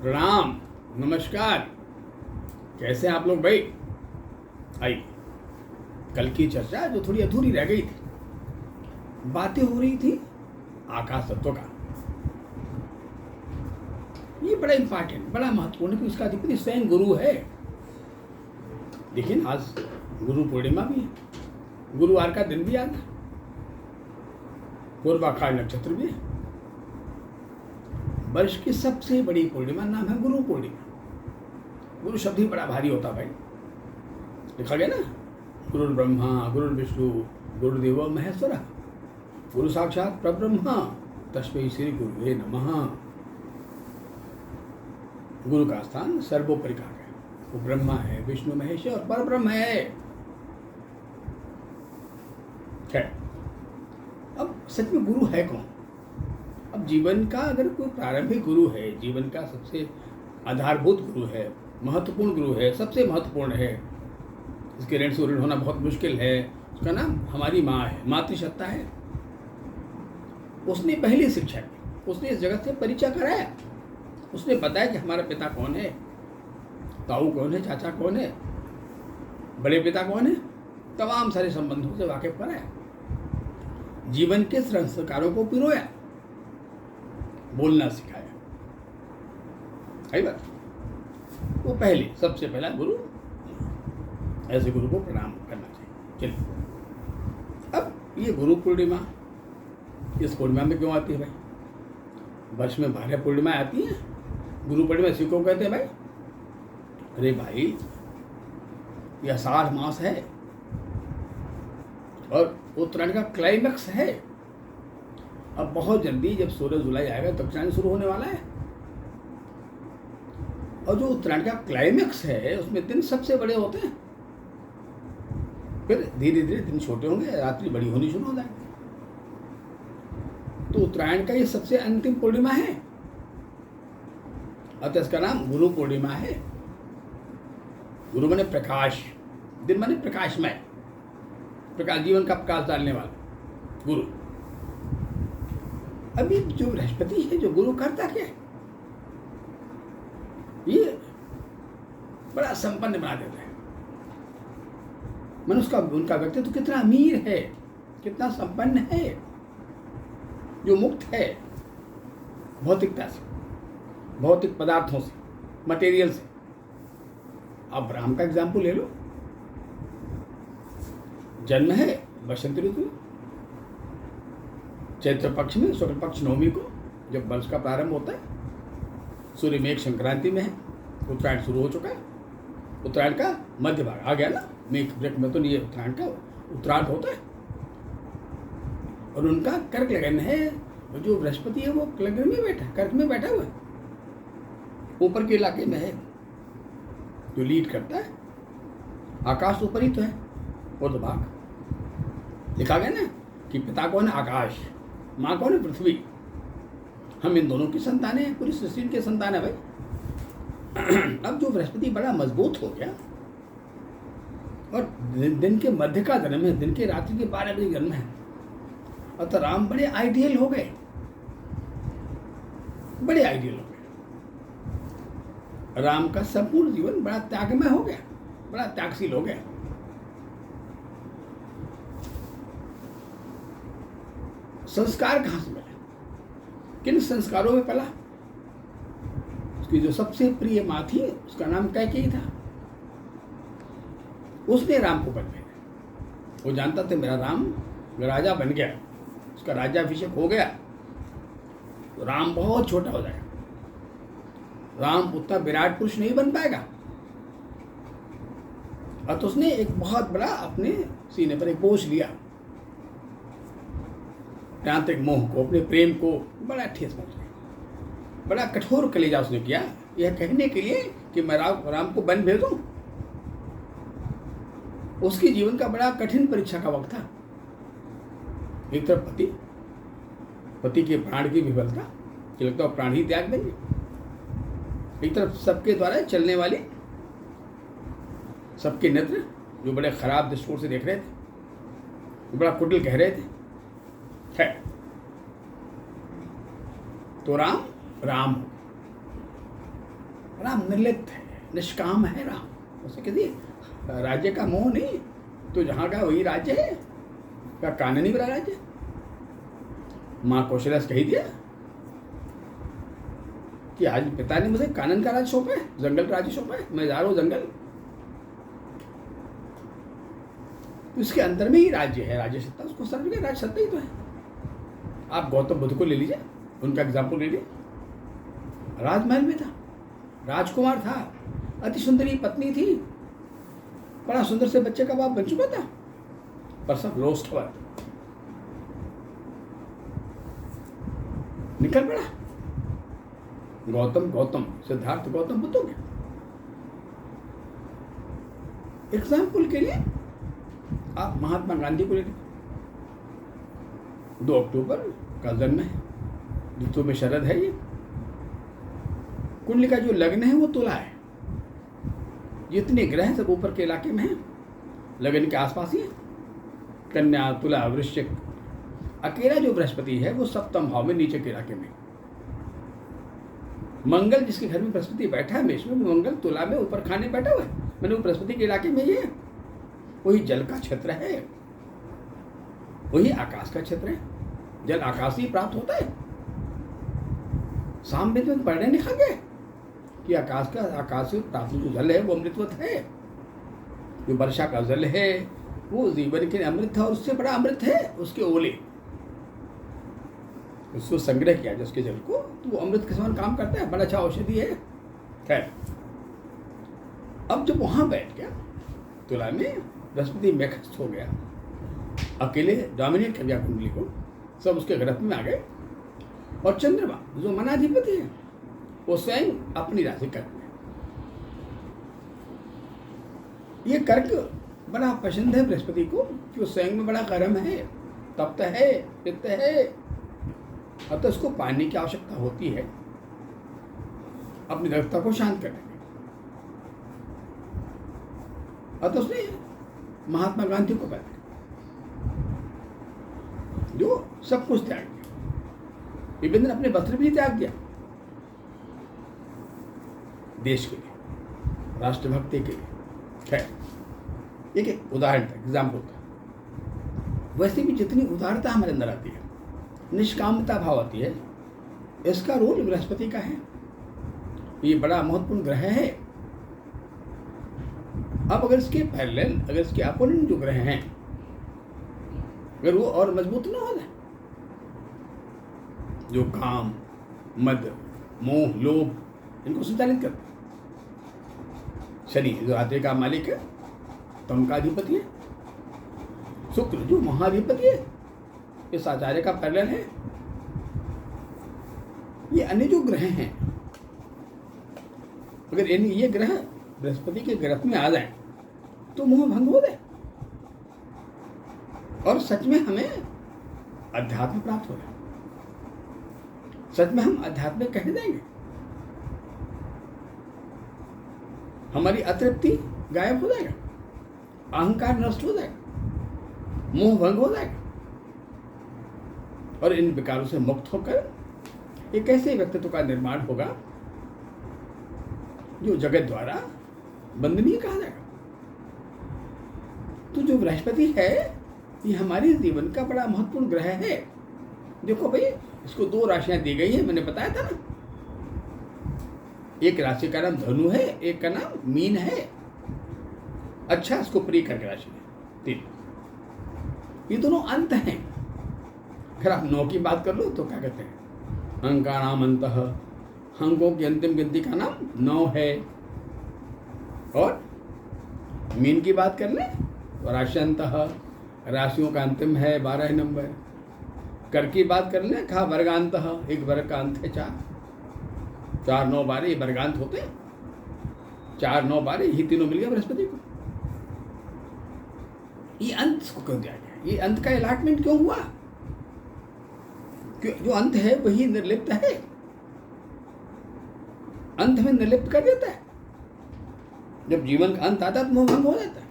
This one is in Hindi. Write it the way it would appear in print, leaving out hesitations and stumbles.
प्रणाम, नमस्कार। कैसे हैं आप लोग भाई? आइए, कल की चर्चा जो थोड़ी अधूरी रह गई थी, बातें हो रही थी आकाश तत्व का। ये बड़ा इंपॉर्टेंट, बड़ा महत्वपूर्ण है कि उसका अधिपति स्वयं गुरु है। लेकिन आज गुरु पूर्णिमा भी है, गुरुवार का दिन भी आ गया, पूर्वाषाढ़ नक्षत्र भी है। वर्ष की सबसे बड़ी पूर्णिमा नाम है गुरु पूर्णिमा। गुरु शब्द ही बड़ा भारी होता भाई। लिखा गया ना, गुरु ब्रह्मा गुरु विष्णु गुरुदेवो महेश्वर, गुरु साक्षात परब्रह्म तस्मै श्री गुरुवे नमः। गुरु का स्थान सर्वोपरि कहा गया। वो ब्रह्मा है, विष्णु महेश और परब्रह्म है। अब सच में गुरु है कौन? अब जीवन का अगर कोई प्रारंभिक गुरु है, जीवन का सबसे आधारभूत गुरु है, महत्वपूर्ण गुरु है, सबसे महत्वपूर्ण है, इसके ऋण से ऋण होना बहुत मुश्किल है, उसका नाम हमारी माँ है, मातृसत्ता है। उसने पहली शिक्षा की, उसने इस जगत से परिचय कराया, उसने बताया कि हमारा पिता कौन है, ताऊ कौन है, चाचा कौन है, बड़े पिता कौन है, तमाम सारे संबंधों से वाकिफ कराया, जीवन के संस्कारों को पिरोया, बोलना सिखाया। सही बात। वो पहले सबसे पहला गुरु, ऐसे गुरु को प्रणाम करना चाहिए। चलिए, अब ये गुरु पूर्णिमा इस पूर्णिमा में क्यों आती है भाई? वर्ष में 12 पूर्णिमा आती है, गुरु पूर्णिमा इसी को कहते हैं भाई। अरे भाई, यह 8 मास है और उत्तरायण का क्लाइमैक्स है। अब बहुत जल्दी जब सूरज जुलाई आएगा तब उत्तरायण शुरू होने वाला है, और जो उत्तरायण का क्लाइमैक्स है उसमें दिन सबसे बड़े होते हैं, फिर धीरे धीरे दिन छोटे होंगे, रात्रि बड़ी होनी शुरू हो जाएगी। तो उत्तरायण का ये सबसे अंतिम पूर्णिमा है, अतः इसका नाम गुरु पूर्णिमा है। गुरु माने प्रकाश, दिन माने प्रकाशमय, प्रकाश, जीवन का प्रकाश डालने वाला गुरु। अभी जो बृहस्पति है, जो गुरु करता क्या है? ये बड़ा संपन्न बना देता है। मन उसका, उनका व्यक्तित्व कितना अमीर है, कितना संपन्न है, जो मुक्त है भौतिकता से, भौतिक पदार्थों से, मटेरियल से। आप राम का एग्जाम्पल ले लो। जन्म है बसंत ऋतु, चैत्र पक्ष में, शुक्ल पक्ष नवमी को, जब वर्ष का प्रारंभ होता है। सूर्य मेघ संक्रांति में है, उत्तरायण शुरू हो चुका है, उत्तरायण का मध्य भाग आ गया ना, मेघ ब्रेक में तो नहीं है, उत्तरायण का उत्तरायण होता है। और उनका कर्क लगन है, जो बृहस्पति है वो लग्न में बैठा है, कर्क में बैठा हुआ है, ऊपर के इलाके में है, जो लीड करता है। आकाश ऊपर ही तो है, और तो भाग लिखा गया ना कि पिता कौन है? आकाश, माँ कौन है? पृथ्वी। हम इन दोनों की संतान है, पूरी सृष्टि के संतान है भाई। अब जो बृहस्पति बड़ा मजबूत हो गया और दिन के मध्य का जन्म है, दिन के रात्रि के 12 बजे जन्म है, और तो राम बड़े आइडियल हो गए, बड़े आइडियल हो गए। राम का संपूर्ण जीवन बड़ा त्यागमय हो गया, बड़ा त्यागशील हो गया। संस्कार कहाँ से मिला? किन संस्कारों में पला? उसकी जो सबसे प्रिय माँ थी, उसका नाम कैकेयी था। उसने राम को बन भेजा। वो जानता था मेरा राम राजा बन गया, उसका राज्याभिषेक हो गया तो राम बहुत छोटा हो जाएगा, राम उतना विराट पुरुष नहीं बन पाएगा। और तो उसने एक बहुत बड़ा अपने सीने पर एक बोझ लिया, तांत्रिक मोह को, अपने प्रेम को बड़ा ठेस पहुंच गया। बड़ा कठोर कलेजा उसने किया, यह कहने के लिए कि मैं राम को बन भेजूं। उसके जीवन का बड़ा कठिन परीक्षा का वक्त था। एक तरफ पति के प्राण की विफलता कि लगता है प्राण ही त्याग देंगे, एक तरफ सबके द्वारा चलने वाले सबके नेत्र जो बड़े खराब दृष्टिकोण से देख रहे थे, बड़ा कुटिल कह रहे थे। है तो राम राम निर्लिप्त है, निष्काम है राम। उसे किसी राज्य का मोह नहीं, तो जहाँ का वही राज्य है, क्या काननी बड़ा राज्य। माँ कौशल्या से कही दिया कि आज पिता ने मुझे कानन का राज्य सौंपा है, जंगल का राज्य सौंपा है, मैं जा रहा हूँ जंगल। उसके अंदर में ही राज्य है, राज्य सत्ता, उसको समझ गए राज्य सत्ता ही तो है। आप गौतम बुद्ध को ले लीजिए, उनका एग्जाम्पल ले लीजिए। राजमहल में था, राजकुमार था, अति सुंदरी पत्नी थी, बड़ा सुंदर से बच्चे का बाप बन चुका था, पर सब रोस्ट हुआ, निकल पड़ा। गौतम सिद्धार्थ गौतम बुद्ध हो गया। एग्जाम्पल के लिए आप महात्मा गांधी को ले लीजिए। 2 अक्टूबर का जन्म है, ऋतु में शरद है। ये कुंडली का जो लग्न है वो तुला है। जितने ग्रह सब ऊपर के इलाके में है, लग्न के आसपास ही है, कन्या, तुला, वृश्चिक। अकेला जो बृहस्पति है वो सप्तम भाव में नीचे के इलाके में। मंगल जिसके घर में बृहस्पति बैठा है मेष में, वो मंगल तुला में ऊपर खाने बैठा हुआ है, मैंने वो बृहस्पति के इलाके में ही है। वही जल का क्षेत्र है, वही आकाश का क्षेत्र है। जल आकाश ही प्राप्त होता है। सामने तो पढ़ने लिखा गया कि आकाश से प्राप्त जो जल है वो अमृतवत है। जो वर्षा का जल है वो जीवन के अमृत है, और उससे बड़ा अमृत है उसके ओले। उसको संग्रह किया जाए उसके जल को, तो वो अमृत के समान काम करता है, बड़ा अच्छा औषधि है। खैर, अब जब वहां बैठ गया तुला में, बृहस्पति मेखस्त हो गया, अकेले डोमिनेट कर गया कुंडली को, सब उसके गर्भ में आ गए। और चंद्रमा जो मनाधिपति है वो स्वयं अपनी राशि कर्क में। ये कर्क बड़ा पसंद है बृहस्पति को, कि वो स्वयं में बड़ा गर्म है, तप्त है, पित्त है, अतः उसको पानी की आवश्यकता होती है अपनी रक्तता को शांत करने में। अतः उसने महात्मा गांधी को पैदा जो सब कुछ त्याग दिया। विभिन्न अपने वस्त्र भी त्याग दिया देश के लिए, राष्ट्रभक्ति के लिए। खैर, एक उदाहरण था, एग्जाम्पल था। वैसे भी जितनी उदारता हमारे अंदर आती है, निष्कामता भाव आती है, इसका रोल बृहस्पति का है। ये बड़ा महत्वपूर्ण ग्रह है। अब अगर इसके पैरेलल, अगर इसके अपोनेंट जो ग्रह हैं, अगर वो और मजबूत ना हो जाए, जो काम, मद, मोह, लोभ, इनको संचालित करते। शनि जो रात्रि का मालिक है, तम का अधिपति है। शुक्र जो महाधिपति है, इस आचार्य का पैरेलल है। ये अन्य जो ग्रह हैं, अगर ये ग्रह बृहस्पति के ग्रह में आ जाए तो मोह भंग हो जाए, और सच में हमें अध्यात्म प्राप्त हो जाए। सच में हम अध्यात्म कहने जाएंगे, हमारी अतृप्ति गायब हो जाएगा, अहंकार नष्ट हो जाएगा, मोह भंग हो जाएगा, और इन विकारों से मुक्त होकर एक ऐसे व्यक्तित्व का निर्माण होगा जो जगत द्वारा वंदनीय कहा जाएगा। तो जो बृहस्पति है, ये हमारे जीवन का बड़ा महत्वपूर्ण ग्रह है। देखो भाई, इसको 2 राशियां दी गई है, मैंने बताया था ना। एक राशि का नाम धनु है, एक का नाम मीन है। अच्छा, इसको प्रिय करके राशि है 3। ये दोनों अंत हैं। अगर आप 9 की बात कर लो तो क्या कहते हैं, अंका नाम अंतः, अंकों की अंतिम गिनती का नाम 9 है। और मीन की बात कर लें तो राश्यंतः, राशियों का अंतिम है 12 नंबर। कर की बात कर लें, कहा वर्गांतः, एक वर्ग का अंत है 4। 4, 9, 12 ये वर्गांत होते हैं। 4, 9, 12 यही तीनों मिल गया बृहस्पति को। ये अंत को क्यों दिया गया? ये अंत का अलॉटमेंट क्यों हुआ? जो अंत है वही निर्लिप्त है, अंत में निर्लिप्त कर देता है। जब जीवन का अंत आता है तो मोह भंग हो जाता है।